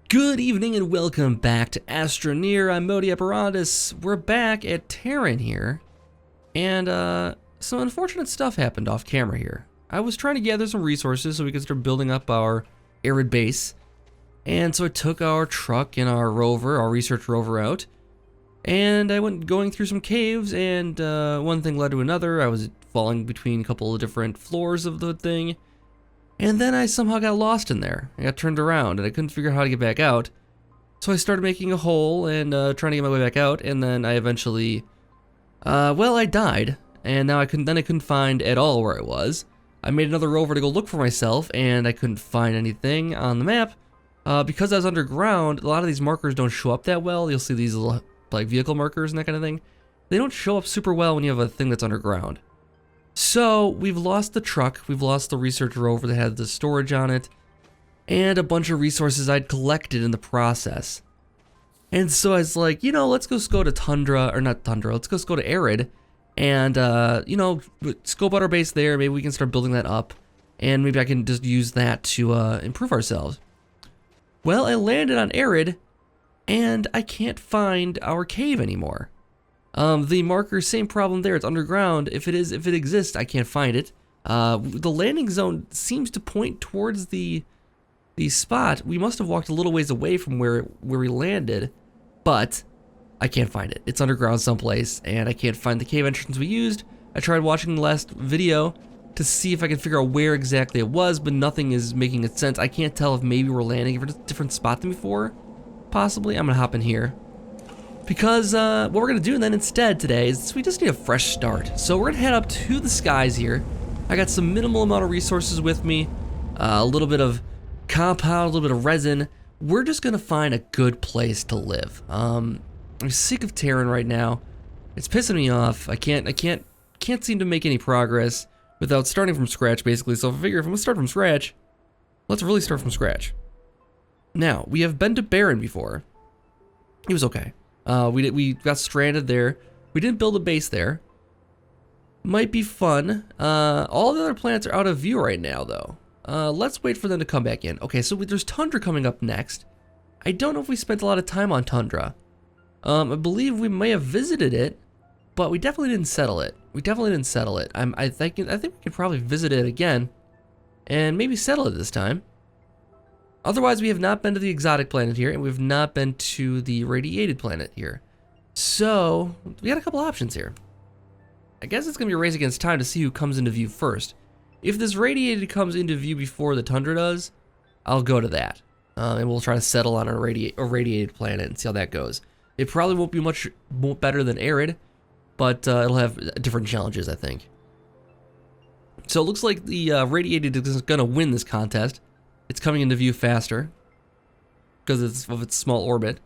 Good evening and welcome back to Astroneer. I'm Modi Apparatus. We're back at Terran here, and some unfortunate stuff happened off camera here. I was trying to gather some resources so we could start building up our arid base, and so I took our truck and our rover, our research rover out, and I went going through some caves, and one thing led to another. I was falling between a couple of different floors of the thing. And then I somehow got lost in there. I got turned around and I couldn't figure out how to get back out. So I started making a hole and trying to get my way back out, and then I eventually, I died. And now I couldn't find at all where I was. I made another rover to go look for myself, and I couldn't find anything on the map. Because I was underground, a lot of these markers don't show up that well. You'll see these little like vehicle markers and that kind of thing. They don't show up super well when you have a thing that's underground. So we've lost the truck, we've lost the research rover that had the storage on it, and a bunch of resources I'd collected in the process. And so I was like, let's just go to Tundra, or not Tundra, let's just go to Arid, and, scope out our base there. Maybe we can start building that up, and maybe I can just use that to improve ourselves. Well, I landed on Arid, and I can't find our cave anymore. The marker, same problem there. It's underground. If it exists, I can't find it. The landing zone seems to point towards the spot. We must have walked a little ways away from where we landed, but I can't find it. It's underground someplace, and I can't find the cave entrance we used. I tried watching the last video to see if I could figure out where exactly it was, but nothing is making sense. I can't tell if maybe we're landing at a different spot than before. Possibly. I'm gonna hop in here. Because what we're going to do then instead today is we just need a fresh start. So we're going to head up to the skies here. I got some minimal amount of resources with me. A little bit of compound, a little bit of resin. We're just going to find a good place to live. I'm sick of Terran right now. It's pissing me off. I can't seem to make any progress without starting from scratch, basically. So I figure if I'm going to start from scratch, let's really start from scratch. Now, we have been to Barren before. It was okay. We got stranded there. We didn't build a base there. Might be fun. All the other planets are out of view right now, though. Let's wait for them to come back in. Okay, so there's Tundra coming up next. I don't know if we spent a lot of time on Tundra. I believe we may have visited it, but we definitely didn't settle it. I think we could probably visit it again, and maybe settle it this time. Otherwise, we have not been to the exotic planet here, and we've not been to the radiated planet here. So, we got a couple options here. I guess it's going to be a race against time to see who comes into view first. If this radiated comes into view before the Tundra does, I'll go to that. And we'll try to settle on a radiated planet and see how that goes. It probably won't be much better than Arid, but it'll have different challenges, I think. So it looks like the radiated is going to win this contest. It's coming into view faster because of its small orbit,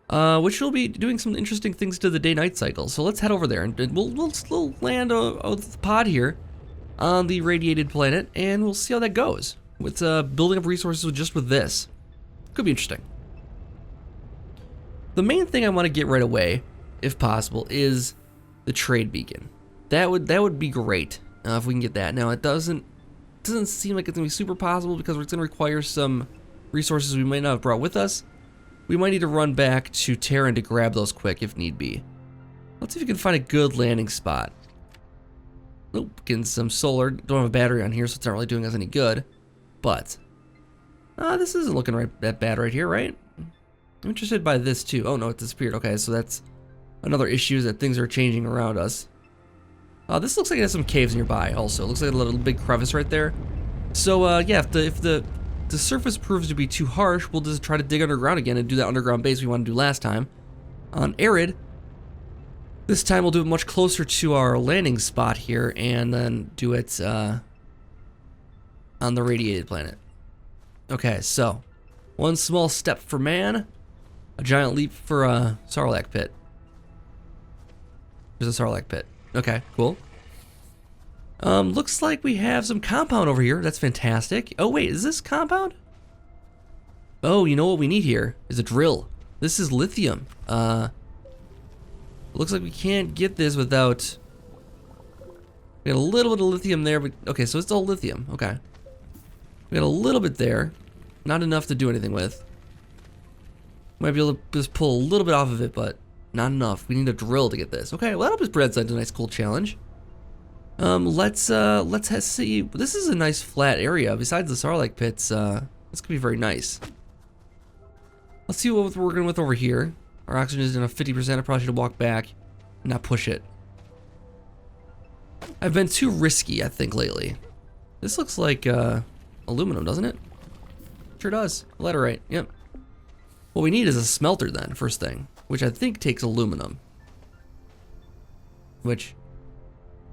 which will be doing some interesting things to the day-night cycle. So let's head over there, and we'll land the pod here on the radiated planet, and we'll see how that goes with building up resources just with this. Could be interesting. The main thing I want to get right away, if possible, is the trade beacon. That would be great if we can get that. Now it doesn't seem like it's gonna be super possible because it's gonna require some resources we might not have brought with us. We might need to run back to Terran to grab those quick if need be. Let's see if we can find a good landing spot. Nope, getting some solar. Don't have a battery on here, so it's not really doing us any good. But this isn't looking that bad right here, right? I'm interested by this too. Oh no, it disappeared. Okay, so that's another issue, is that things are changing around us. This looks like it has some caves nearby also. It looks like a little big crevice right there. So yeah, if the surface proves to be too harsh, we'll just try to dig underground again and do that underground base we wanted to do last time. On Arid, this time we'll do it much closer to our landing spot here, and then do it on the radiated planet. Okay, so one small step for man, a giant leap for a Sarlacc pit. There's a Sarlacc pit. Okay, cool. Looks like we have some compound over here. That's fantastic. Oh wait, is this compound? Oh, you know what we need here is a drill. This is lithium. Looks like we can't get this without... We got a little bit of lithium there, but... Okay, so it's all lithium. Okay. We got a little bit there. Not enough to do anything with. Might be able to just pull a little bit off of it, but not enough. We need a drill to get this. Okay, well that'll just present a nice cool challenge. Let's see. This is a nice flat area. Besides the Sarlacc pits, this could be very nice. Let's see what we're working with over here. Our oxygen is in a 50%. I probably should walk back and not push it. I've been too risky, I think, lately. This looks like aluminum, doesn't it? Sure does. Laterite. Yep. What we need is a smelter then, first thing, which I think takes aluminum. Which,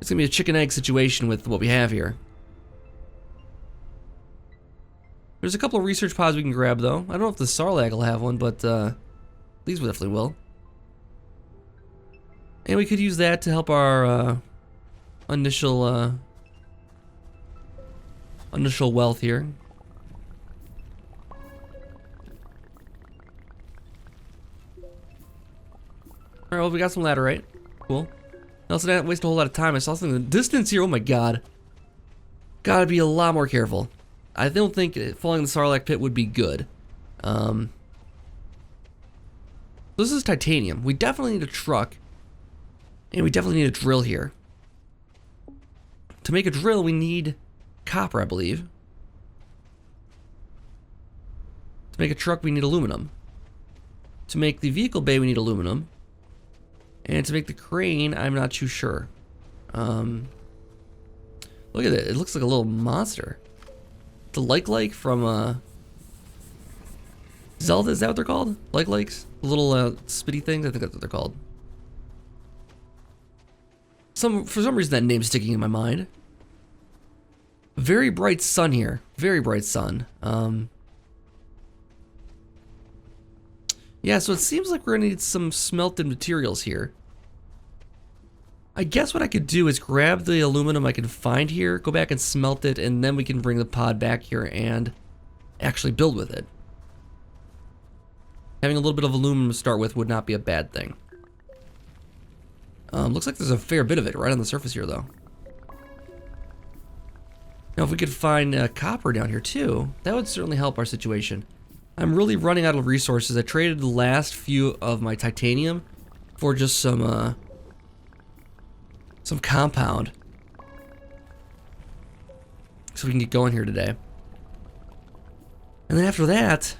it's gonna be a chicken egg situation with what we have here. There's a couple of research pods we can grab though. I don't know if the Sarlacc will have one, but these definitely will. And we could use that to help our initial wealth here. Alright, well we got some laterite. Cool. Also didn't waste a whole lot of time. I saw something in the distance here. Oh my god. Gotta be a lot more careful. I don't think falling in the Sarlacc pit would be good. This is titanium. We definitely need a truck. And we definitely need a drill here. To make a drill, we need copper, I believe. To make a truck, we need aluminum. To make the vehicle bay, we need aluminum. And to make the crane, I'm not too sure. Look at it. It looks like a little monster. The like from Zelda, is that what they're called? Likes? The little spitty things? I think that's what they're called. For some reason that name's sticking in my mind. Very bright sun here. Very bright sun. Yeah, so it seems like we're gonna need some smelted materials here. I guess what I could do is grab the aluminum I can find here, go back and smelt it, and then we can bring the pod back here and actually build with it. Having a little bit of aluminum to start with would not be a bad thing. Looks like there's a fair bit of it right on the surface here, though. Now, if we could find copper down here, too, that would certainly help our situation. I'm really running out of resources. I traded the last few of my titanium for just some compound. So we can get going here today. And then after that,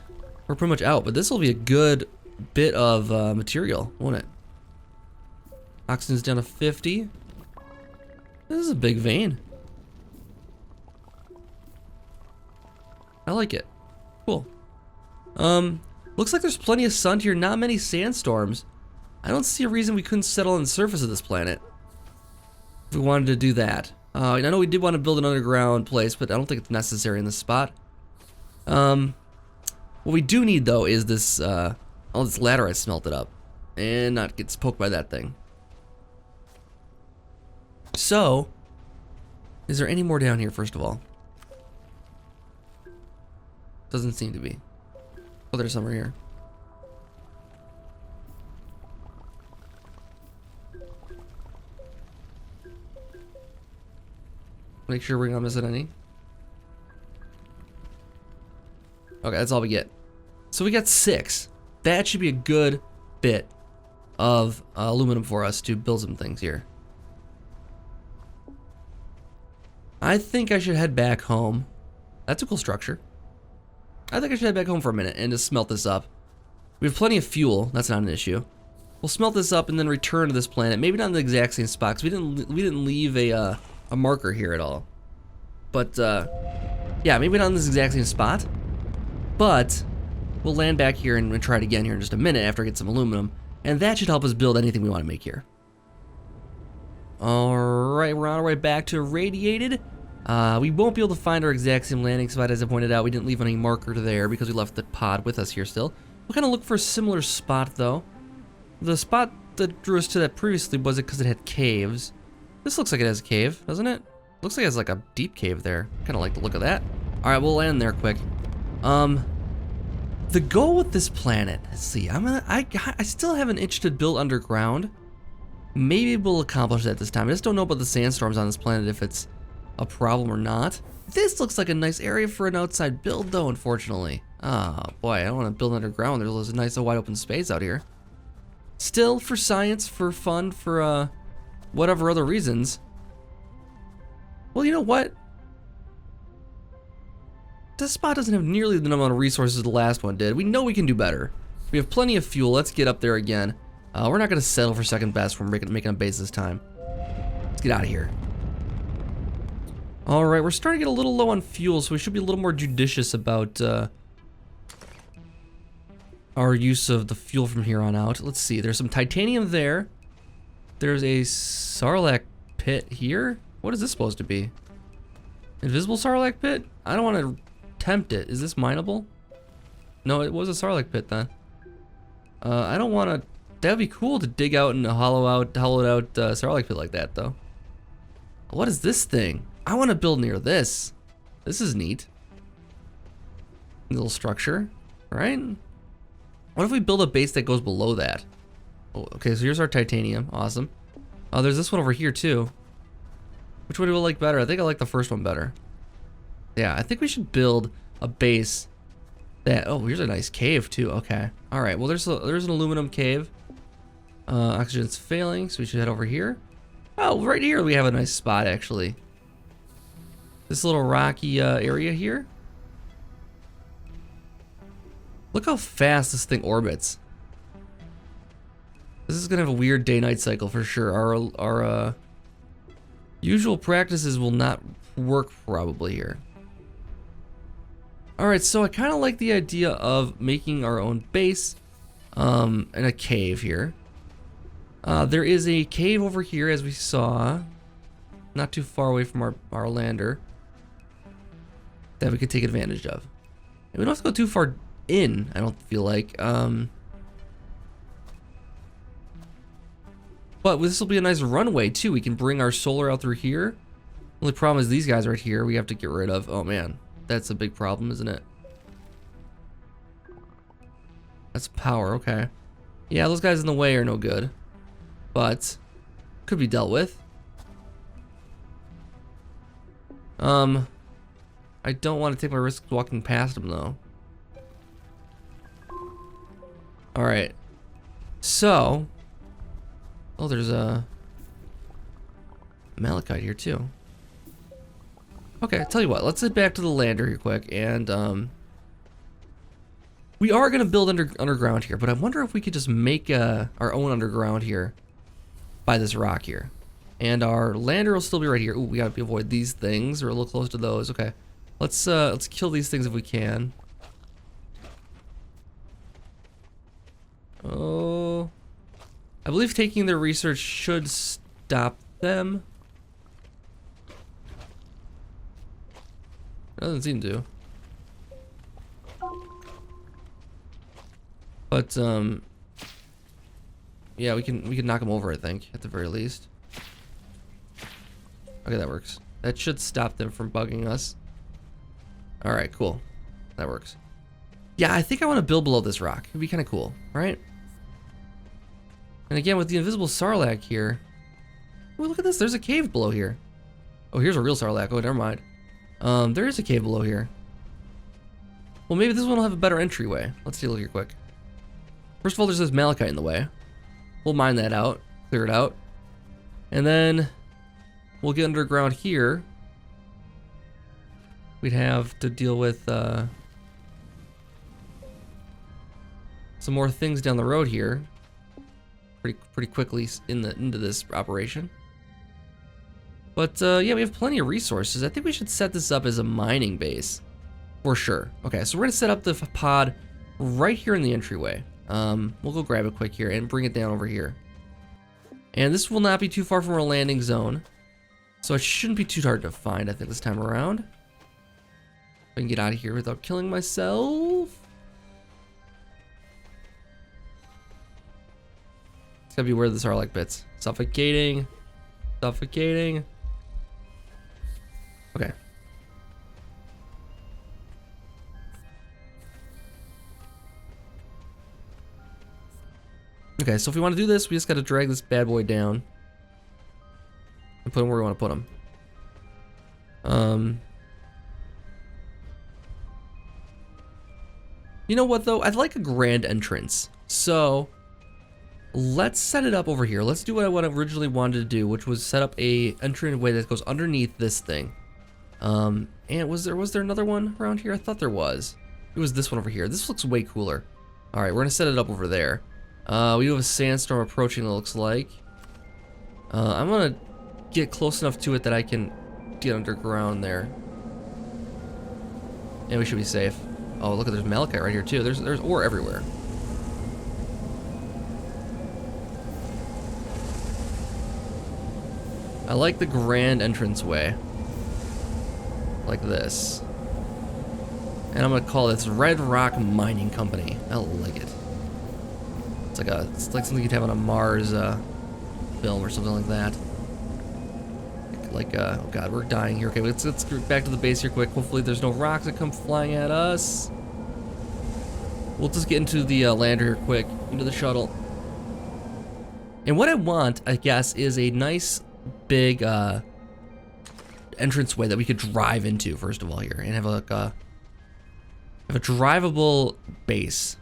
we're pretty much out. But this will be a good bit of material, won't it? Oxygen's down to 50. This is a big vein. I like it. Cool. Looks like there's plenty of sun here, not many sandstorms. I don't see a reason we couldn't settle on the surface of this planet if we wanted to do that. I know we did want to build an underground place, but I don't think it's necessary in this spot. What we do need though is this all this laterite smelted up and not get poked by that thing. So, is there any more down here, first of all? Doesn't seem to be. Oh, there's some right here. Make sure we're not missing any. Okay, that's all we get. So we got 6. That should be a good bit of aluminum for us to build some things here. I think I should head back home. That's a cool structure. I think I should head back home for a minute and just smelt this up. We have plenty of fuel. That's not an issue. We'll smelt this up and then return to this planet. Maybe not in the exact same spot, because we didn't leave a marker here at all. But yeah, maybe not in this exact same spot. But we'll land back here and try it again here in just a minute after I get some aluminum, and that should help us build anything we want to make here. Alright, we're on our way back to Radiated. We won't be able to find our exact same landing spot. As I pointed out, we didn't leave any marker there because we left the pod with us here still. We'll kind of look for a similar spot though. The spot that drew us to that previously was it because it had caves. This looks like it has a cave, doesn't it? Looks like it has like a deep cave there. Kind of like the look of that. Alright, we'll land there quick. The goal with this planet, let's see, I still have an itch to build underground. Maybe we'll accomplish that this time. I just don't know about the sandstorms on this planet, if it's a problem or not. This looks like a nice area for an outside build though, unfortunately. Oh boy, I don't want to build underground. There's a nice wide open space out here. Still, for science, for fun, for whatever other reasons. Well, you know what? This spot doesn't have nearly the amount of resources the last one did. We know we can do better. We have plenty of fuel. Let's get up there again. We're not going to settle for second best. We're making a base this time. Let's get out of here. All right, we're starting to get a little low on fuel, so we should be a little more judicious about our use of the fuel from here on out. Let's see. There's some titanium there. There's a sarlacc pit here. What is this supposed to be? Invisible sarlacc pit? I don't want to tempt it. Is this mineable? No, it was a sarlacc pit then. I don't want to. That'd be cool to dig out and hollowed out sarlacc pit like that, though. What is this thing? I want to build near this. This is neat. Little structure, right? What if we build a base that goes below that? Oh, okay, so here's our titanium. Awesome. Oh, there's this one over here too. Which one do I like better? I think I like the first one better. Yeah, I think we should build a base that. Oh, here's a nice cave too. Okay. All right. Well, there's an aluminum cave. Oxygen's failing, so we should head over here. Oh, right here we have a nice spot actually. This little rocky area here. Look how fast this thing orbits. This is gonna have a weird day-night cycle for sure. Our usual practices will not work probably here. Alright, so I kind of like the idea of making our own base in a cave here. There is a cave over here, as we saw, not too far away from our lander, that we could take advantage of. And we don't have to go too far in, I don't feel like. But this will be a nice runway too. We can bring our solar out through here. Only problem is these guys right here we have to get rid of. Oh man, that's a big problem, isn't it? That's power, okay. Yeah, those guys in the way are no good, but could be dealt with. I don't want to take my risk walking past them though. All right, so. Oh, there's a malachite here too. Okay, tell you what, let's head back to the lander here quick, and we are gonna build underground here, but I wonder if we could just make our own underground here by this rock here, and our lander will still be right here. Ooh, we gotta avoid these things. We're a little close to those. Okay, let's kill these things if we can. Oh. I believe taking their research should stop them. It doesn't seem to. But yeah, we can knock them over, I think, at the very least. Okay, that works. That should stop them from bugging us. All right, cool. That works. Yeah, I think I want to build below this rock. It'd be kind of cool, right? And again, with the invisible sarlacc here. Oh, look at this. There's a cave below here. Oh, here's a real sarlacc. Oh, never mind. There is a cave below here. Well, maybe this one will have a better entryway. Let's take a look here quick. First of all, there's this malachite in the way. We'll mine that out, clear it out. And then we'll get underground here. We'd have to deal with some more things down the road here. Pretty quickly into this operation. But yeah, we have plenty of resources. I think we should set this up as a mining base for sure. Okay, so we're gonna set up the pod right here in the entryway. We'll go grab it quick here and bring it down over here. And this will not be too far from our landing zone, so it shouldn't be too hard to find, I think, this time around. I can get out of here without killing myself. Gotta be where the sarlacc bits. Suffocating. Suffocating. Okay. Okay, so if we want to do this, we just gotta drag this bad boy down and put him where we want to put him. You know what though? I'd like a grand entrance. So let's set it up over here. Let's do what I originally wanted to do, which was set up a entryway that goes underneath this thing. And was there another one around here? I thought there was. It was this one over here. This looks way cooler. All right, we're gonna set it up over there. We have a sandstorm approaching, it looks like. I'm gonna get close enough to it that I can get underground there. And we should be safe. Oh, look, there's malachite right here too. There's ore everywhere. I like the grand entranceway. Like this. And I'm gonna call this Red Rock Mining Company. I like it. It's like something you'd have on a Mars film or something like that. Oh god, we're dying here. Okay, let's get back to the base here quick. Hopefully there's no rocks that come flying at us. We'll just get into the lander here quick, into the shuttle. And what I want, I guess, is a nice big entranceway that we could drive into first of all here, and have a drivable base.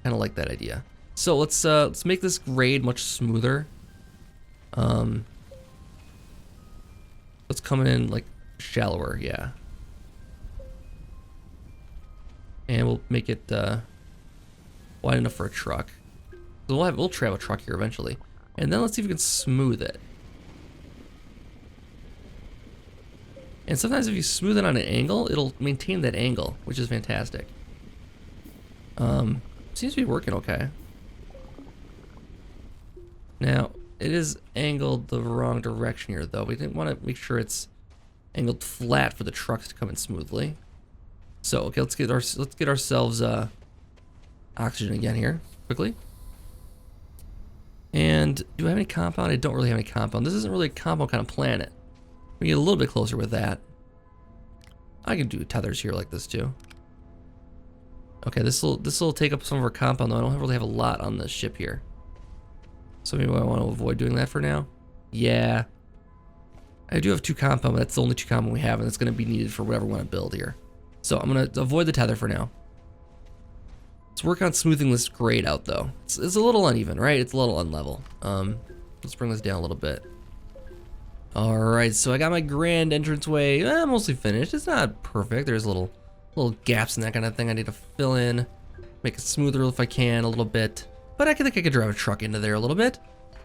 Kind of like that idea. So let's make this grade much smoother. Let's come in like shallower, yeah. And we'll make it wide enough for a truck. So we'll travel a truck here eventually. And then let's see if we can smooth it. And sometimes if you smooth it on an angle, it'll maintain that angle, which is fantastic. Seems to be working okay. Now, it is angled the wrong direction here, though. We didn't want to make sure it's angled flat for the trucks to come in smoothly. So, okay, let's get ourselves oxygen again here, quickly. And do I have any compound? I don't really have any compound. This isn't really a compound kind of planet. We get a little bit closer with that. I can do tethers here like this too. Okay, this will take up some of our compound though. I don't really have a lot on this ship here. So maybe I want to avoid doing that for now. Yeah. I do have 2 compound, but that's the only 2 compound we have, and it's going to be needed for whatever we want to build here. So I'm going to avoid the tether for now. Let's work on smoothing this grade out though. It's a little uneven, right? It's a little unlevel. Let's bring this down a little bit. Alright, so I got my grand entranceway mostly finished. It's not perfect. There's little gaps in that kind of thing I need to fill in. Make it smoother if I can a little bit. But I think I could drive a truck into there a little bit.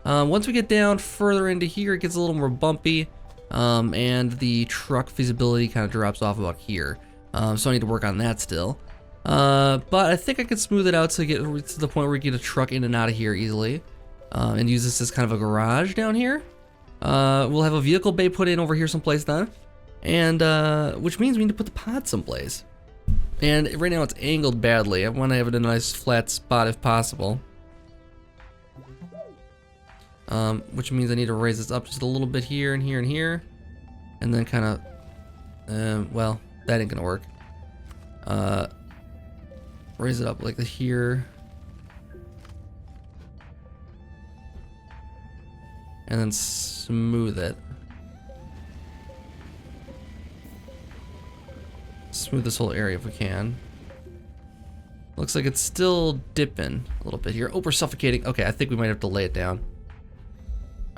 Once we get down further into here, it gets a little more bumpy. And the truck feasibility kind of drops off about here. So I need to work on that still. But I think I could smooth it out to get to the point where we get a truck in and out of here easily. And use this as kind of a garage down here. We'll have a vehicle bay put in over here someplace then. And which means we need to put the pod someplace. And right now it's angled badly. I want to have it in a nice flat spot if possible. Which means I need to raise this up just a little bit here and here and here. And then kind of, well, that ain't gonna work. Raise it up like here. And then smooth it. Smooth this whole area if we can. Looks like it's still dipping a little bit here. Oh, we're suffocating. Okay, I think we might have to lay it down.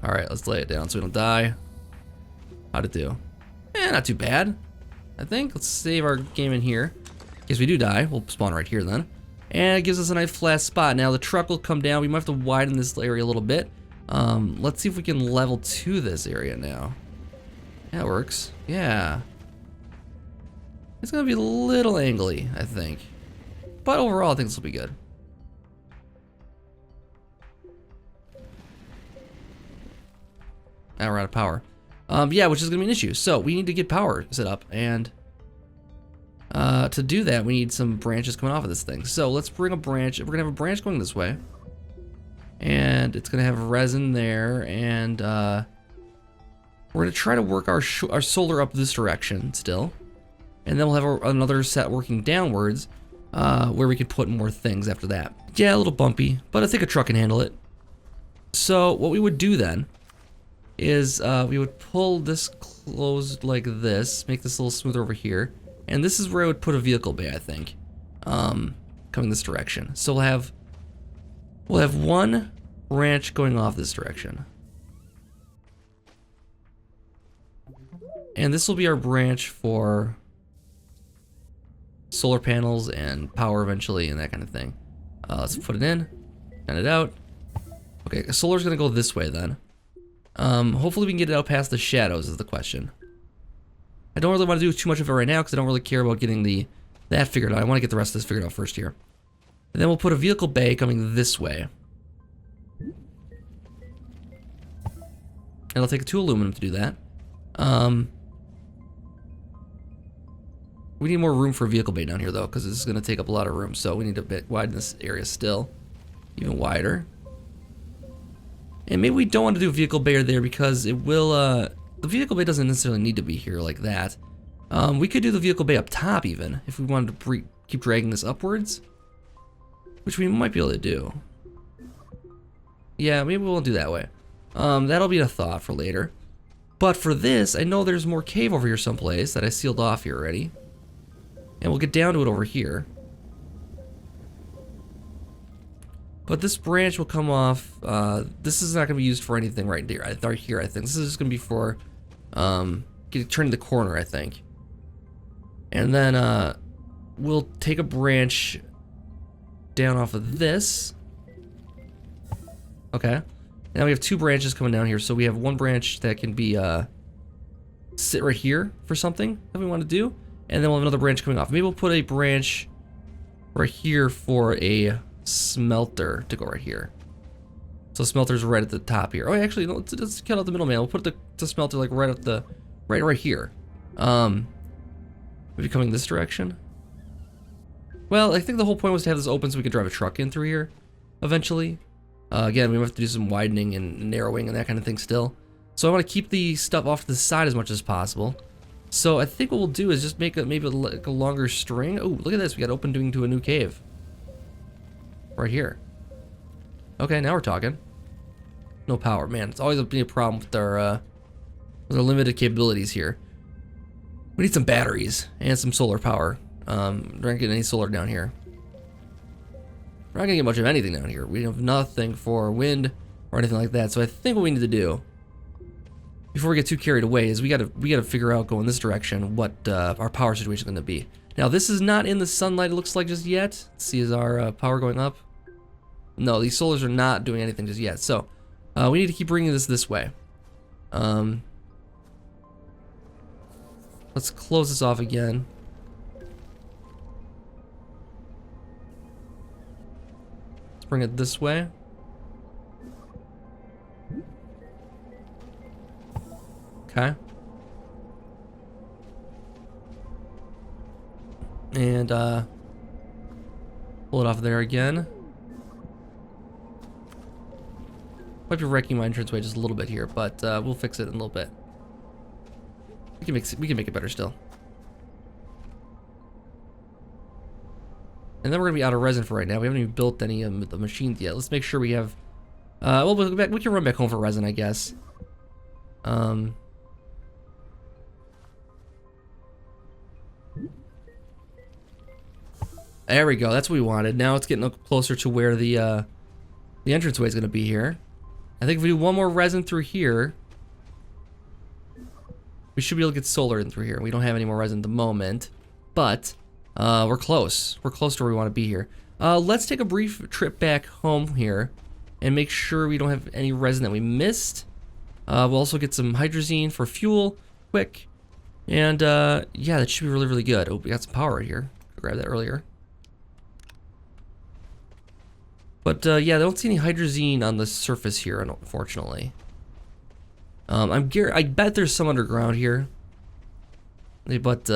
Alright, let's lay it down so we don't die. How'd it do? Not too bad, I think. Let's save our game in here. In case we do die, we'll spawn right here then. And it gives us a nice flat spot. Now the truck will come down. We might have to widen this area a little bit. Let's see if we can level to this area now. That works. Yeah. It's gonna be a little angly, I think. But overall, I think this will be good. Now we're out of power. Yeah, which is gonna be an issue. So we need to get power set up, and to do that, we need some branches coming off of this thing. So let's bring a branch. We're gonna have a branch going this way, and it's gonna have resin there, and we're gonna try to work our solar up this direction still, and then we'll have another set working downwards, where we could put more things after that. Yeah, a little bumpy, but I think a truck can handle it. So what we would do then is we would pull this closed like this, make this a little smoother over here, and this is where I would put a vehicle bay, I think. coming this direction. So we'll have one branch going off this direction. And this will be our branch for solar panels and power eventually and that kind of thing. Let's put it in, send it out. Okay, solar's gonna go this way then. Hopefully we can get it out past the shadows is the question. I don't really want to do too much of it right now because I don't really care about getting that figured out. I want to get the rest of this figured out first here. And then we'll put a vehicle bay coming this way. And it'll take 2 aluminum to do that. We need more room for a vehicle bay down here though, because this is going to take up a lot of room. So we need to widen this area still, even wider. And maybe we don't want to do a vehicle bay there because it will, the vehicle bay doesn't necessarily need to be here like that. We could do the vehicle bay up top even, if we wanted to keep dragging this upwards. Which we might be able to do. Yeah, maybe we'll do that way. That'll be a thought for later. But for this, I know there's more cave over here someplace that I sealed off here already. And we'll get down to it over here. But this branch will come off. This is not going to be used for anything right here. I think this is just going to be for turning the corner, I think. And then we'll take a branch down off of this. Okay. Now we have 2 branches coming down here, so we have one branch that can be sit right here for something that we want to do, and then we'll have another branch coming off. Maybe we'll put a branch right here for a smelter to go right here. So smelter's right at the top here. Oh, actually, no, let's cut out the middleman. We'll put the smelter like right at the right here. Maybe coming this direction. Well, I think the whole point was to have this open so we could drive a truck in through here eventually. Again, we have to do some widening and narrowing and that kind of thing still. So I want to keep the stuff off to the side as much as possible. So I think what we'll do is just make maybe like a longer string. Oh, look at this. We got opening to a new cave. Right here. Okay, now we're talking. No power. Man, it's always been a problem with our limited capabilities here. We need some batteries and some solar power. We're not getting any solar down here. We're not gonna get much of anything down here. We have nothing for wind or anything like that. So I think what we need to do before we get too carried away is we gotta figure out going this direction what our power situation is gonna be. Now this is not in the sunlight. It looks like just yet. Let's see, is our power going up? No, these solars are not doing anything just yet. So we need to keep bringing this way. Let's close this off again. Bring it this way. Okay. And pull it off there again. Might be wrecking my entranceway just a little bit here, but we'll fix it in a little bit. We can make it better still. And then we're gonna be out of resin for right now. We haven't even built any of the machines yet. Let's make sure we have. Well, we can run back home for resin, I guess. There we go. That's what we wanted. Now it's getting closer to where the entranceway is gonna be here. I think if we do one more resin through here, we should be able to get solar in through here. We don't have any more resin at the moment, but. We're close. We're close to where we want to be here. Let's take a brief trip back home here and make sure we don't have any resin that we missed. We'll also get some hydrazine for fuel quick. And yeah, that should be really, really good. Oh, we got some power right here. I grabbed that earlier. But yeah, I don't see any hydrazine on the surface here, unfortunately. I bet there's some underground here. But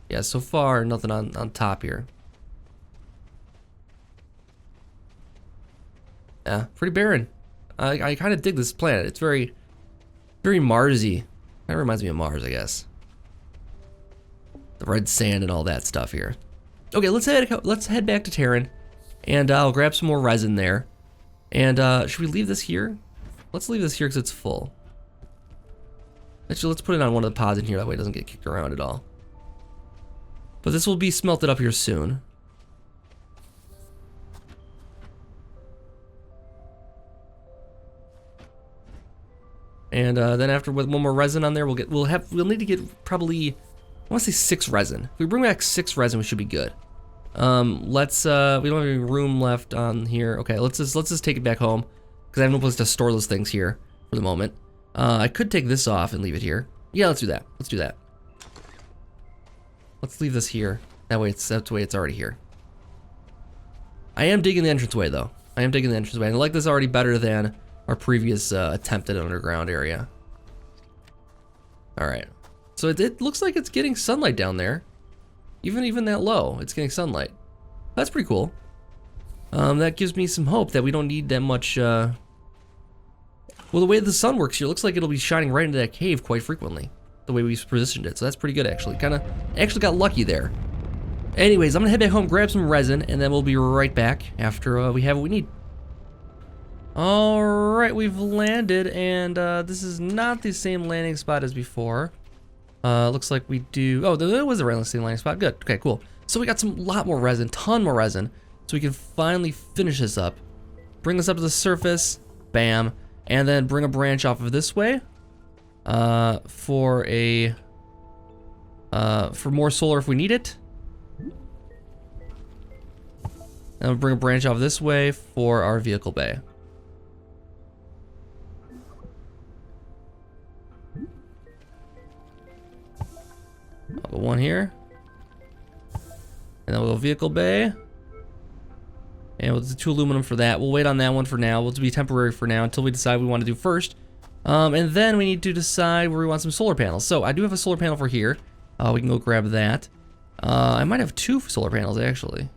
yeah, so far nothing on top here. Yeah, pretty barren. I kind of dig this planet. It's very Marsy. Kind of reminds me of Mars, I guess. The red sand and all that stuff here. Okay, let's head back to Terran, and I'll grab some more resin there. And should we leave this here? Let's leave this here because it's full. Actually, let's put it on one of the pods in here. That way it doesn't get kicked around at all. But this will be smelted up here soon. And then after with one more resin on there, we'll need to get probably, I want to say 6 resin. If we bring back 6 resin, we should be good. We don't have any room left on here. Okay, let's just take it back home because I have no place to store those things here for the moment. I could take this off and leave it here. Yeah, let's do that. Let's do that. Let's leave this here. That way it's already here. I am digging the entranceway though. I am digging the entranceway. And I like this already better than our previous attempt at an underground area. All right. So it looks like it's getting sunlight down there. Even that low, it's getting sunlight. That's pretty cool. That gives me some hope that we don't need that much. Well, the way the sun works here, it looks like it'll be shining right into that cave quite frequently. The way we positioned it, so that's pretty good actually. Actually got lucky there. Anyways, I'm gonna head back home, grab some resin, and then we'll be right back after we have what we need. All right, we've landed, and this is not the same landing spot as before. Looks like we do. Oh, there was a same landing spot. Good. Okay, cool. So we got lot more resin, ton more resin, so we can finally finish this up. Bring this up to the surface. Bam. And then bring a branch off of this way. For more solar if we need it. And we'll bring a branch off this way for our vehicle bay. I'll go one here. And then we'll go vehicle bay. And we'll do 2 aluminum for that. We'll wait on that one for now. We'll be temporary for now until we decide what we want to do first. And then we need to decide where we want some solar panels. So I do have a solar panel for here. We can go grab that. I might have 2 solar panels actually.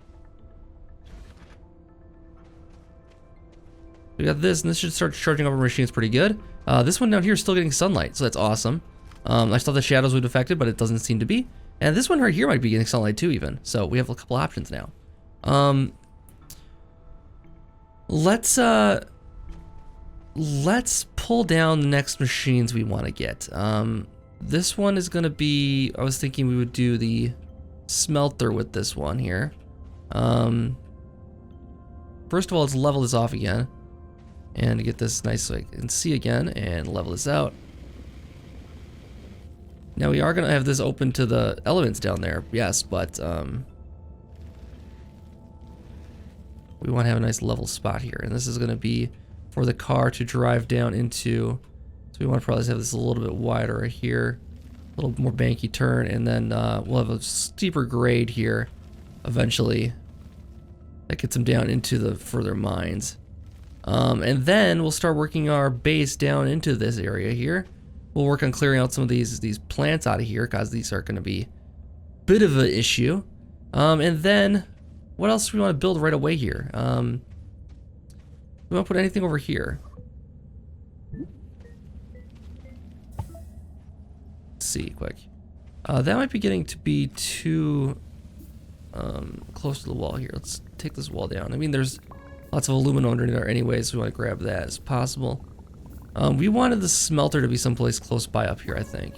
We got this, and this should start charging up our machines pretty good. This one down here is still getting sunlight, so that's awesome. I thought the shadows would affect it, but it doesn't seem to be. And this one right here might be getting sunlight too, even. So we have a couple options now. Let's pull down the next machines we want to get. This one is gonna be, I was thinking we would do the smelter with this one here. First of all, let's level this off again. And get this nice so I can see again and level this out. Now we are gonna have this open to the elements down there, yes, but we want to have a nice level spot here, and this is gonna be for the car to drive down into. So we want to probably have this a little bit wider right here, a little more banky turn, and then we'll have a steeper grade here eventually that gets them down into the further mines. And then we'll start working our base down into this area here. We'll work on clearing out some of these plants out of here because these are going to be a bit of an issue. And then what else do we want to build right away here? We want to put anything over here. Let's see quick. That might be getting to be too close to the wall here. Let's take this wall down. I mean, there's lots of aluminum under there anyways, so we want to grab that as possible. We wanted the smelter to be someplace close by up here, I think.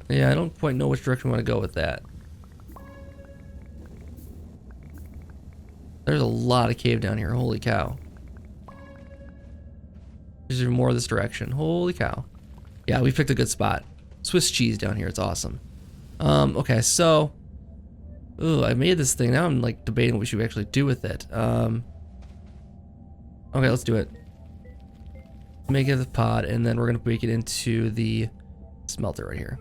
Yeah, I don't quite know which direction we want to go with that. There's a lot of cave down here, holy cow. There's even more this direction, holy cow. Yeah, we picked a good spot. Swiss cheese down here, it's awesome. Okay, so, ooh, I made this thing. Now I'm like debating what we should actually do with it. Okay, let's do it. Make it the pod, and then we're gonna make it into the smelter right here.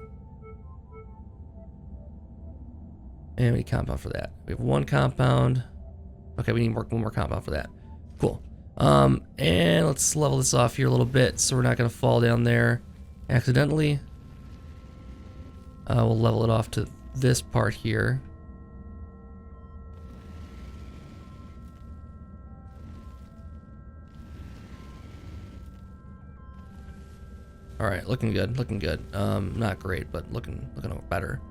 And we need compound for that. We have 1 compound. Okay, we need one more compound for that. Cool. And let's level this off here a little bit so we're not gonna fall down there accidentally. We'll level it off to this part here. All right, looking good, looking good. Not great, but looking better.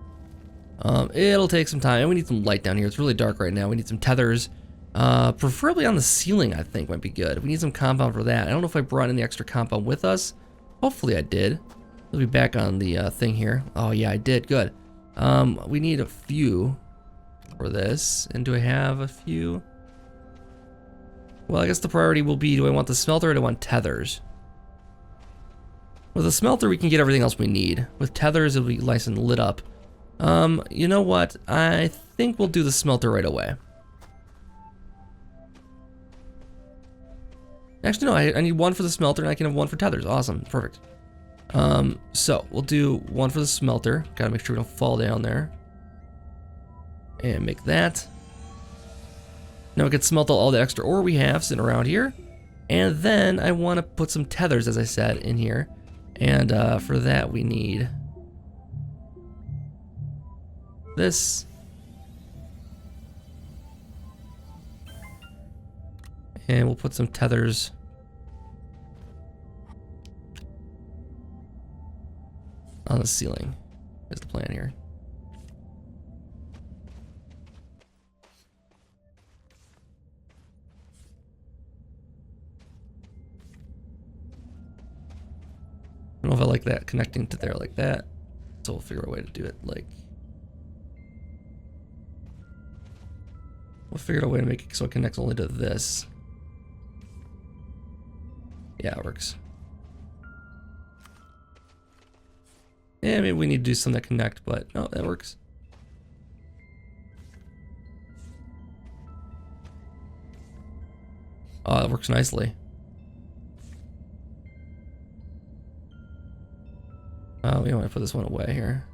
It'll take some time, and we need some light down here. It's really dark right now. We need some tethers, preferably on the ceiling. I think might be good. We need some compound for that. I don't know if I brought any extra compound with us. Hopefully I did. We'll be back on the thing here. Oh yeah, I did. Good. We need a few for this. And do I have a few? Well, I guess the priority will be, do I want the smelter or do I want tethers? With a smelter, we can get everything else we need. With tethers, it'll be nice and lit up. You know what? I think we'll do the smelter right away. Actually, no, I need one for the smelter and I can have one for tethers. Awesome, perfect. So we'll do one for the smelter. Gotta make sure we don't fall down there. And make that. Now we can smelt all the extra ore we have sitting around here. And then I want to put some tethers, as I said, in here. And for that we need this. And we'll put some tethers on the ceiling, is the plan here. I don't know if I like that connecting to there like that, so we'll figure out a way to do it like... We'll figure out a way to make it so it connects only to this. Yeah, it works. Yeah, maybe we need to do something that connect, but no, that works. Oh, that works nicely. Oh, we want to put this one away here.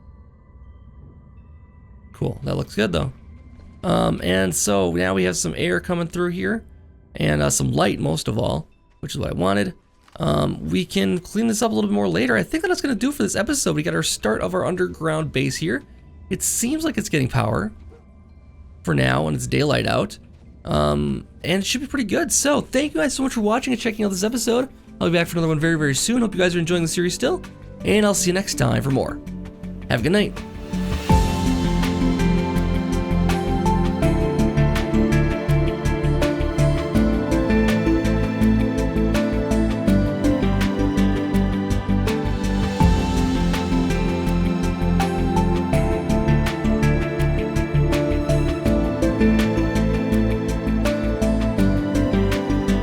Cool, that looks good though. And so now we have some air coming through here, and some light most of all, which is what I wanted. We can clean this up a little bit more later. I think that's going to do for this episode. We got our start of our underground base here. It seems like it's getting power for now when it's daylight out. And it should be pretty good. So thank you guys so much for watching and checking out this episode. I'll be back for another one very, very soon. Hope you guys are enjoying the series still. And I'll see you next time for more. Have a good night.